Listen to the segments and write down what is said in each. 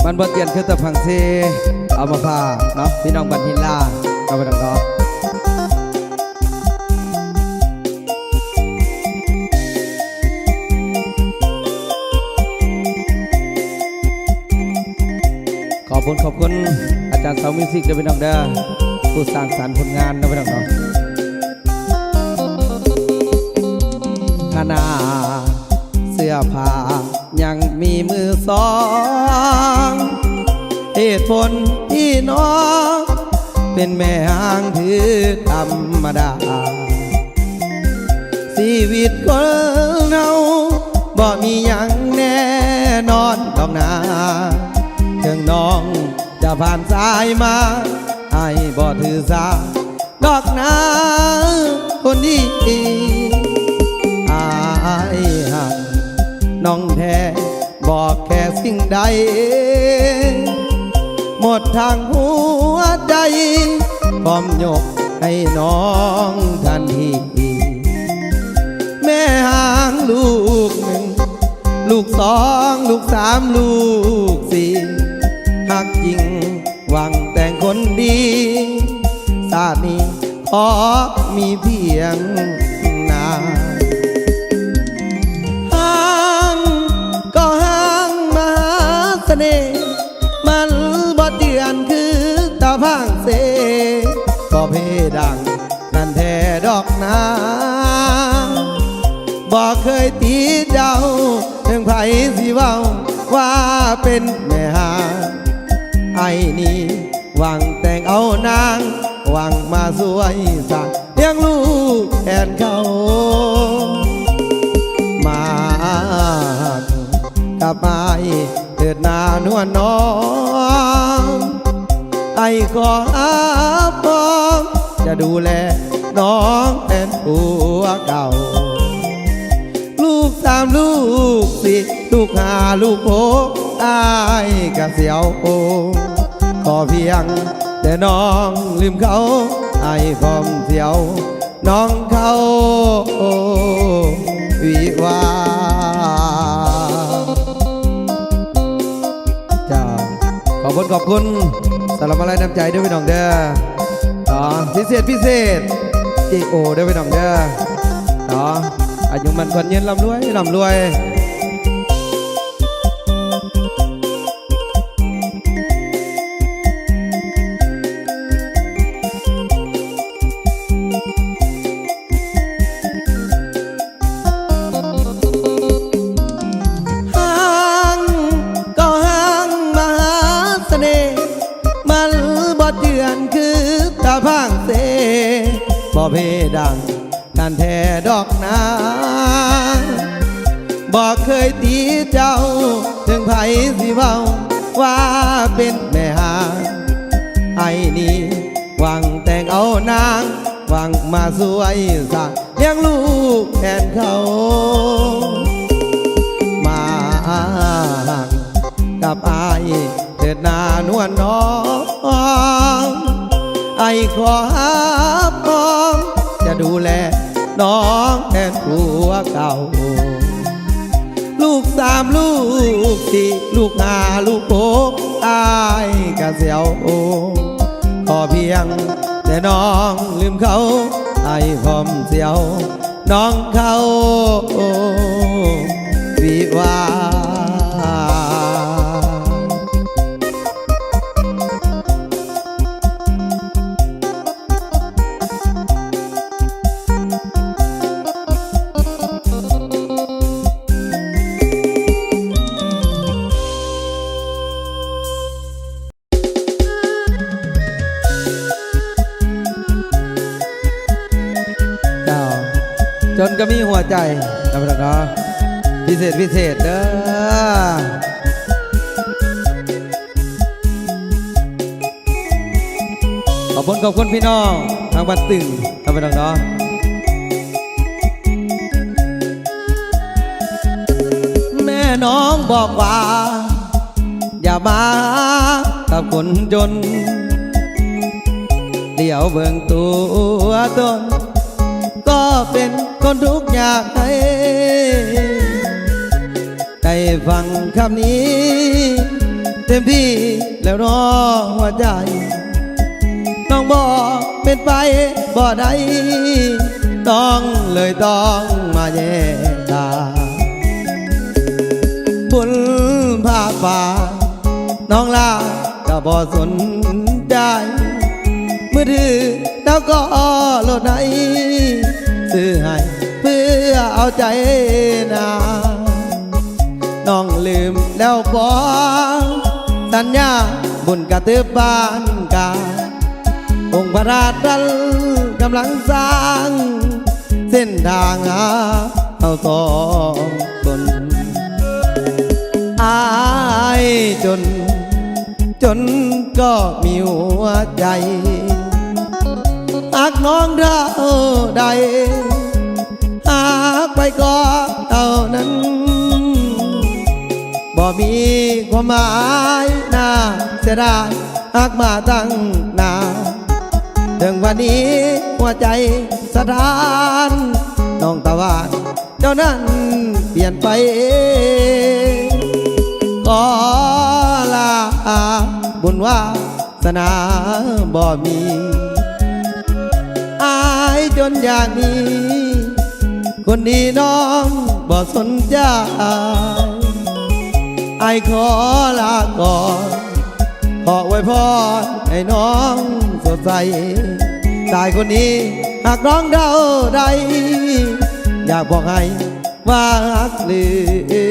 มันบ่เตียนคือตะพังเซเอามาพาเนาะพี่น้องบันทิลาเอาไปดังเนาะขอบคุณอาจารย์เสามิวสิกเด้อพี่น้องเด้อผู้สร้างสรรค์ผลงานเด้อพี่น้องเนาะขนาดเสื้อผ้ายังมีมือสองเหตุผลที่น้องเป็นแม่ห้างถือธรรมดาชีวิตคนเราบ่มีอย่างแน่นอนดอกนาถึงน้องจะผ่านสายมาให้บ่ถือสาดอกนาคนดีอายหักน้องแท้บอกแค่สิ่งใดหมดทางหัวใจพร้อมยกให้น้องทันทีแม่ห่างลูกหนึ่งลูกสองลูกสามลูกสี่หักจริงหวังแต่งคนดีชาตินี้ขอมีเพียงนาห่างก็ห่างมาเสน่ห์มันบ่เดือนคือตาพังเสก็เพดังนั่นแท้ดอกนาบ่เคยตีเจ้าถึงไผสิเว้าว่าเป็นแม่หาไอ้นี่หวังแต่งเอานางหวังมาสวยสักเลี้ยงลูกแทนเขามากับไอ้เถิดนานวลน้องไอ้ขออาพร้อมจะดูแลน้องแทนผัวเก่าลูกสามลูกสี่ลูกห้าลูกหกอายกะเสียวโอขอเพียงแต่น้องลืมเขาไอ้พร้อมเสียวน้องเขาวิวาจ้าขอบคุณสำหรับอะไรน้ำใจด้วยพี่น้องเด้อพิเศษจีโอด้วยพี่น้องเด้ออายุมันคนยืนลำรวยห่างก็ห่างมาหาเสน่ห์มันบ่เดือนคือตาพังเสบ่เพดังนั่นแท้ดอกนาบอกเคยตีเจ้าถึงไผสิเว้าว่าเป็นแม่หาไอ้นี่หวังแต่งเอานางหวังมาสวยสักเลี้ยงลูกแทนเขามากับไอ้เถิดนานวลน้องไอ้ขอพร้อมจะดูแลน้องแทนผัวเก่าลูกสามลูกสี่ลูกห้าลูกหกอายกะเสียวโอขอเพียงแต่น้องลืมเขาไอ้พร้อมเสียวน้องเขาวิวาจนก็มีหัวใจนะพี่น้องพิเศษเด้อขอบคุณพี่น้องทางบ้านตึงนะพี่น้องแม่น้องบอกว่าอย่ามากับคนจนเดี๋ยวเบิ่งตัวตนก็เป็นคนทุกข์ยากได้ฟังคำนี้ เต็มที่แล้วรอหัวใจน้องบอกเป็นไปบ่ได้ต้องเลยต้องมาแย่ตาบุญพาป่าน้องลาก็บ่สนใจมือถือแล้วก็โหลดไหนซื้อให้เพื่อเอาใจนาน้องลืมแล้วบ่สัญญาบุญกระตือบ้านกาองค์พระราชกำลังสร้างเส้นทางหาเอาสองคนอายจนก็มีหัวใจหากน้องเท่าใดหากไปก็เท่านั้นบ่มีความหมายน่าเสียดายหากมาตั้งนานถึงวันนี้หัวใจสถานน้องตะวันเจ้านั้นเปลี่ยนไปขอลาบุญวาสนาบ่มีอายจนอย่างนี้คนดีน้องบ่สนใจไอขอลาก่อนขออวยพรให้น้องสดใสตายคนนี้หากน้องเดาใดอยากบอกให้ว่ารักเหลือ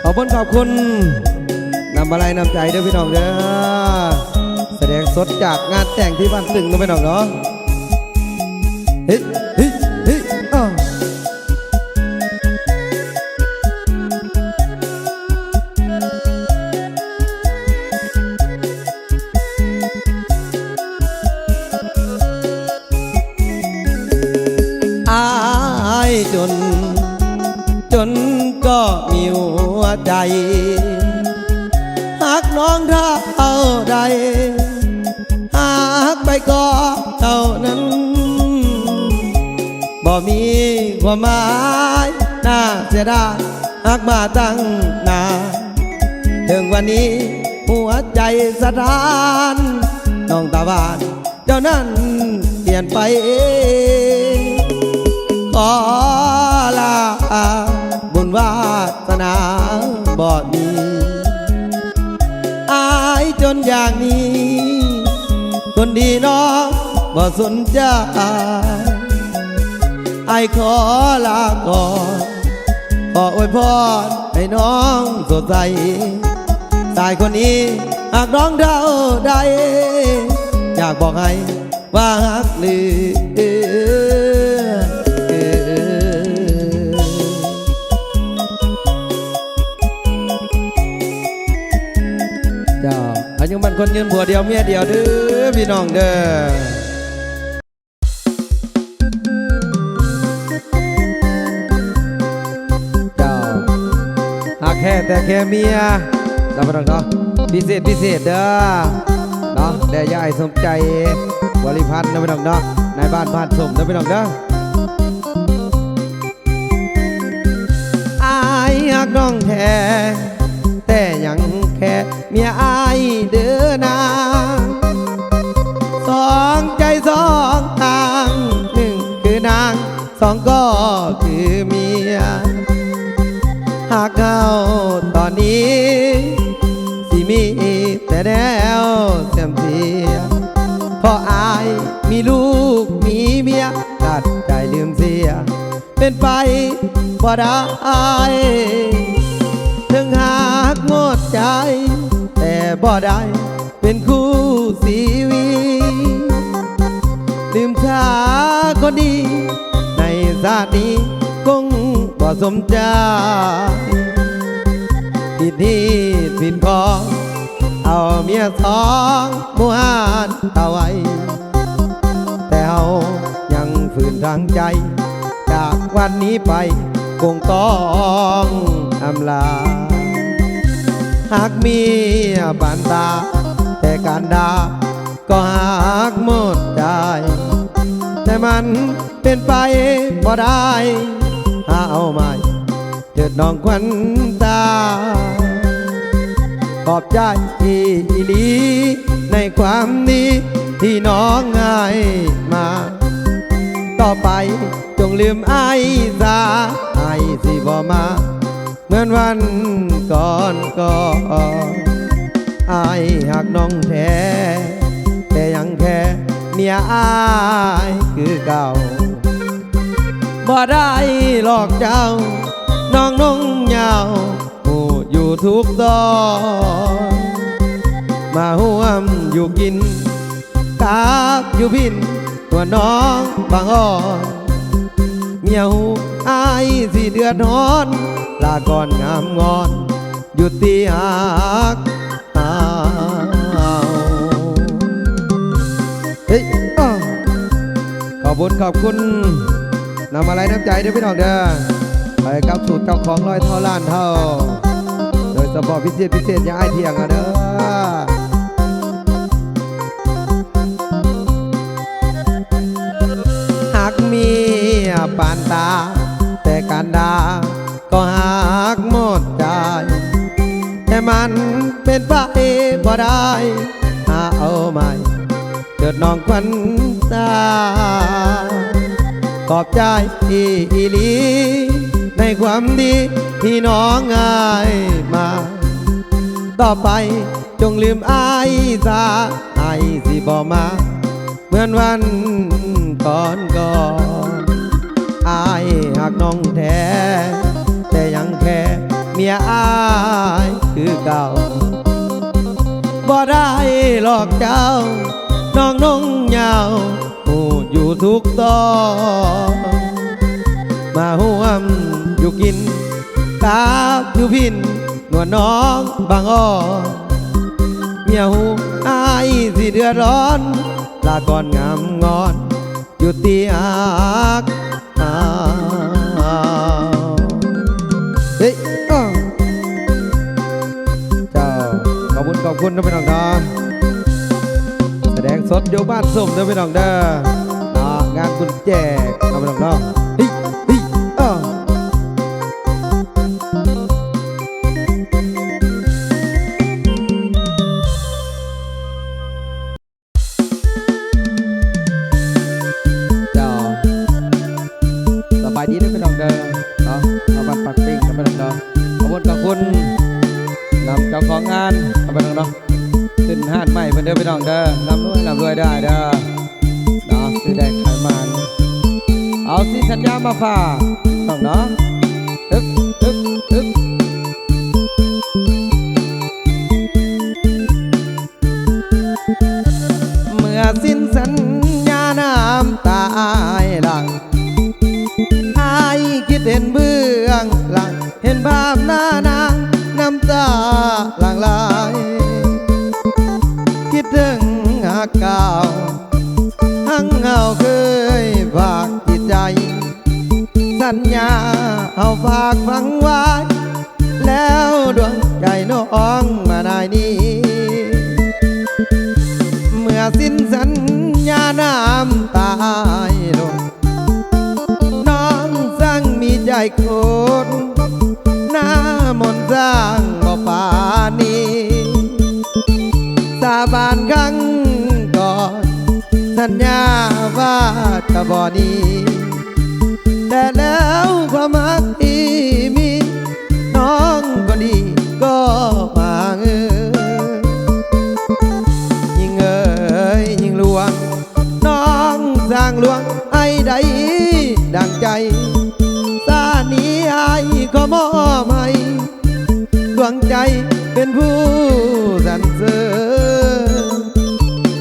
ขอบคุณขอบคุณนำมาลัยนำใจเด้อพี่น้องเด้อแสดงสดจากงานแต่งที่บ้านตึงนะพี่น้องเนาะเฮ้ยเฮ้ยเฮ้ยอายจนก็มีหัวใจหากน้องเท่าใดหากไปก็เท่านั้นบ่มีความหมายน่าเสียดายหากมาตั้งนานถึงวันนี้หัวใจสถานน้องตาบานเจ้านั้นเปลี่ยนไปขอลาบุญวาสนาบ่มีอายจนอย่างนี้คนดีน้องบ่สนใจไอขอลาก่อนขออวยพรให้น้องสดใสตายคนนี้หากน้องเท่าใดอยากบอกให้ว่าฮักลือเจ้าอายุมันคนยืนผัวเดียวเมียเดียวเด้อพี่น้องเด้อแค่แต่แค่เมียเราไม่ต้องเนาะพิเศษเด้อเนาะแต่ยายสมใจบริพัตรเราไม่ต้องเนาะนายบ้านสมเราไม่ต้องเด้ออายหักน้องแท้แต่ยังแค่เมียอายเด้อนางสองใจสองทางหนึ่งคือนางสองก็คือเมียหากเขาตอนนี้สิมีแต่แนวเสียมเสียเพราะอายมีลูกมีเมียตัดใจลืมเสียเป็นไปบ่ได้ถึงหากหมดใจแต่บ่ได้เป็นคู่ชีวิตลืมชาคนดีในชาตินี้คงบ่สมใจผิดที่ผิดของเอาเมียสองมู่หานเอาไว้แต่เอายังฝืนทางใจจากวันนี้ไปคงต้องอำลาหากมีบานตาแต่การด่าก็หากหมดใจแต่ แต่มันเป็นไปบ่ได้หาเอาใหม่เถิดน้องควันตาขอบใจอีหลีในความดีที่น้องให้มาต่อไปจงลืมไอ้ซาไอ้สิบ่มาเหมือนวันก่อนไอ้หักน้องแท้แต่ยังแค่เมียอายคือเก่าบ่ได้หลอกเจ้าน้องนงยาวหูอยู่ทุกตอนมาห่วมอยู่กินกากอยู่พินตัวน้องบางอ่อนเมียหูอายสิเดือดร้อนลาก่อนงามงอนอยู่ตีหักเฮ้ยขอบคุณนำอะไรน้ำใจด้วยพี่น้องเด้อไปกับสูตรเจ้าของร้อยเท่าล้านเท่าโดยเฉพาะพิเศษอย่าไอเที่ยงอ่ะเด้อหากมีปานตาแต่การด่าก็หักหมดใจแต่มันเป็นไปบ่ได้หาเอาใหม่เกิดน้องควันตาขอบใจอีหลีในความดีที่น้องให้มาต่อไปจงลืมอายซาไอ้สิบ่มาเหมือนวันก่อนอายหักน้องแท้แต่ยังแค่เมียอายคือเก่าบ่ได้หลอกเจ้าน้องนงยาวหูอยู่ทุกตอนมาห่วมอยู่กินกาบอยู่พินนวลน้องบางอ้อเมียหูอายสิเดือดร้อนลาก่อนงามงอนอยู่ตีหักเฮ้ยเจ้าขอบคุณนะพี่น้องนะแสดงสดอยู่บ้านส้มนะพี่น้องเด้องานกุญแจนะพี่น้องเนาะเฮ้ยสบายดีนะพี่น้องเด้อเนาะเอาบัตรปักปิ้งนะพี่น้องเนาะขอบคุณนำเจ้าของงานนะพี่น้องเนาะขึ้นห้านใหม่เพื่อนเด้อพี่น้องเด้อนำรวยได้เด้อเนาะซื้อได้ขายมันเอาสิสัญญามาฝากต้องเนาะเมื่อสิ้นสัญญาน้ำตาหลังคิดเห็นเบื้องหลังเห็นภาพหน้านางน้ำตาหลั่งไหลคิดถึงหากเก่าทั้งเฮาเคยฝากจิตใจสัญญาเอาฝากฝังไว้แล้วดวงใจน้องมาได้นี้เมื่อสิ้นสัญญาน้ำตาลงมีใจโคตรหน้ามนสร้างบ่ปานีสาบานครั้งก่อนสัญญาว่าจะบ่นี้แต่แล้วความรักที่มีน้องก็ดีก็มายิ่งยิ่งลวงน้องสร้างลวงให้ได้ดังใจนี้อายก็มอบให้ดวงใจเป็นผู้สรรเสริญ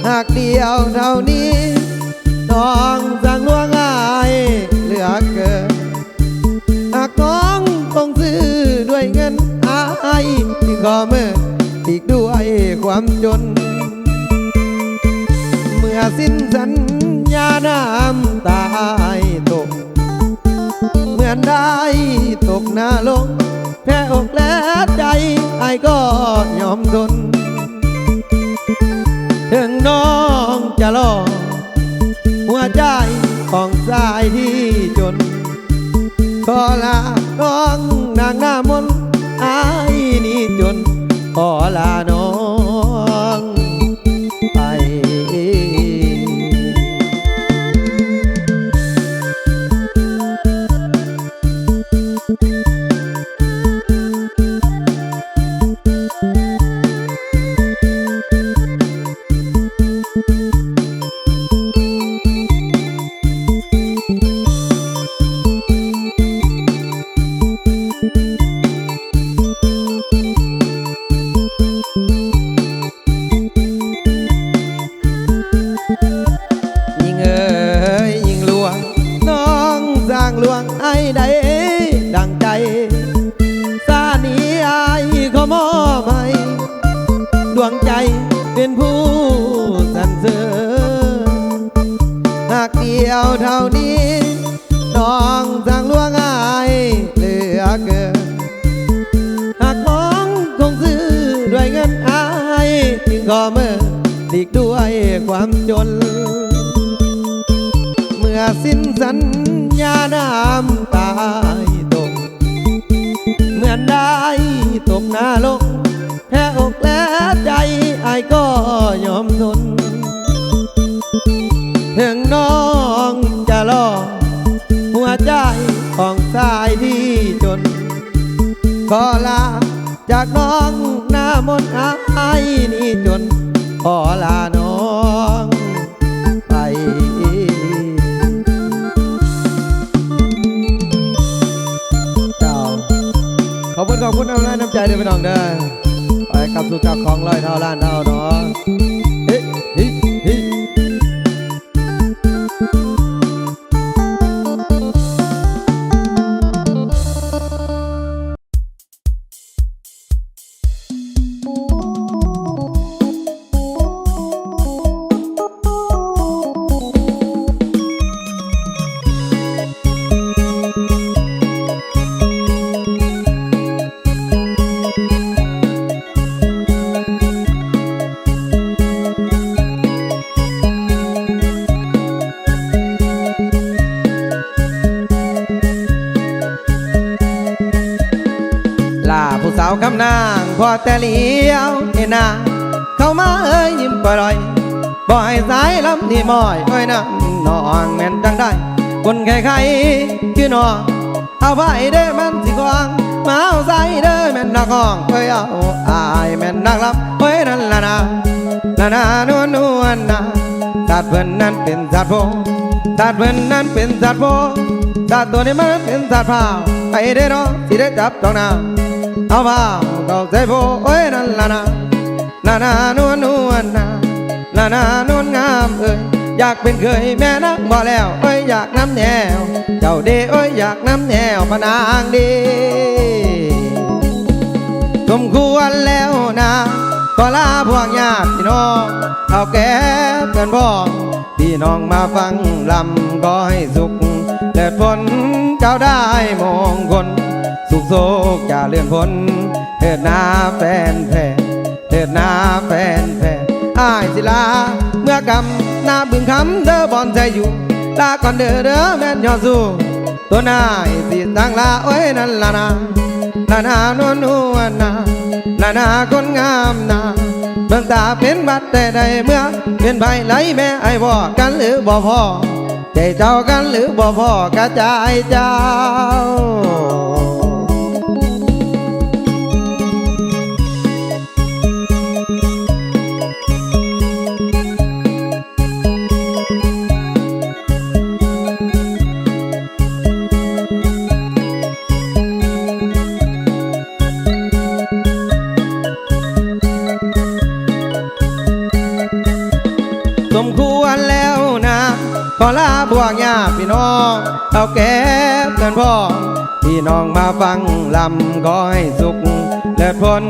หากเดียวเท่านี้ต้องสั่งลวงอายเหลือเกินหากน้องต้องซื้อด้วยเงินอายที่ขอมืออีกด้วยความจนเมื่อสิ้นสัญญาน้ำตาตกเหมือนได้ตกหน้าลงแพ้อกและใจไอ้ก็ยอมทนถึงน้องจะรอหัวใจ ของสายที่จนขอลาน้องนางหน้ามนอายนี่จนขอลาน้องไปลวงไอ้ใดดังใจสานีไอ้ขอมอบให้ดวงใจเป็นผู้สรรเสริญหากเดียวเท่านี้น้องสร้างลวงไอ้เหลือเกินหากมองคงซื้อด้วยเงินไอ้จึงขอเมื่อหลีกด้วยความจนเมื่อสิ้นสัญญาน้ำตายตกเหมือนได้ตกนรกแพ้อกและใจไอ้ก็ยอมทนถึงน้องจะรอหัวใจของสายที่จนขอลาจากน้องหน้ามนต์ไอ้นี่จนขอลาน้องไปขอบคุณน้ำลายน้ำใจเด้อพี่น้องเด้อไปกับสู่กับของร้อยเท่าล้านเท่าเนาะเฮ้เฮ้เฮ้ผู้สาวคำนางพอแต่เลี้ยวเห็นหน้าเข้ามายิ้มปล่อยบ่ให้สายลำที่มอยอ้อยน้ำน้องแม่นจังได้คนใครๆคือน้องเอาไปเด้อมันสิกวางมาเอาใส่เด้อแม่นนักห้องเอ้ยเอาอายแม่นนักลับเอ้ยนั่นละนานวลนะสัตว์เพิ่นนั้นเป็นสัตว์โพสัตว์เพิ่นนั้นเป็นสัตว์โพสัตว์ตัวนี้มันเป็นสัตว์เผาไปได้เนาะสิได้จับต้องนาเอาเผาเขาใส่โพเอ้ยนั่นละนานวลนานวลงามเอ้ยอยากเป็นเคยแม่นักบ่แล้วเอ้ยอยากน้ำแนวเจ้าเด้เอ้ยอยากน้ำแนวพนางดีสมควรแล้วนะขอลาพวกญาติพี่น้องเอาแก่เพื่อนพ้องพี่น้องมาฟังลำก็ให้สุขเลิศผลเจ้าได้มองคนสุขโศกจะเลื่อนพ้นเถิดหน้าแฟนแท้เถิดหน้าแฟนแท้อ้ายศิลาเมื่อกำหน้าบึงคำเด้อบอนใจอยู่ลาก่อนเด้อแม่นยอดสู้ตัวนายสิตั้งลาโอ้ยนั่นละนานวลนาคนงามนาเบิ่งตาเป็นบัดแต่ใดเมื่อเป็นใบไหลแม่ไอ้บ่กันหรือบ่พอใจเจ้ากันหรือบ่พอกระจายเจ้าสมควรแล้วนะขอลาพวกญาติพี่น้องเอาแก่เพื่อนพ้องพี่น้องมาฟังลำขอให้สุขเลิศผล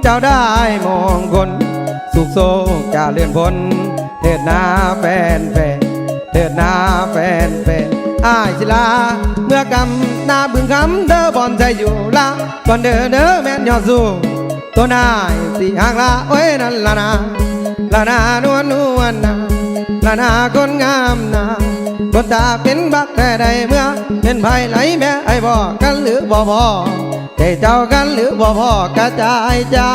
เจ้าได้มองคนสุขโศกจะเลื่อนพ้นเถิดหน้าแฟนแฟนเถิดหน้าแฟนแฟนอ้ายศิลาเมื่อกำหน้าบึงคำเด้อบอนใจอยู่ละก่อนเด้อแม่นยอดสู้ตัวนายสิห่างละโอ้ยนั่นละนานวลนาคนงามนาบ คนตาเป็นบักแต่ใดเมื่อเป็นภายไหลแม่ไอ้บ่กันหรือบ่พอใจเจ้ากันหรือบ่พอกระจายเจ้า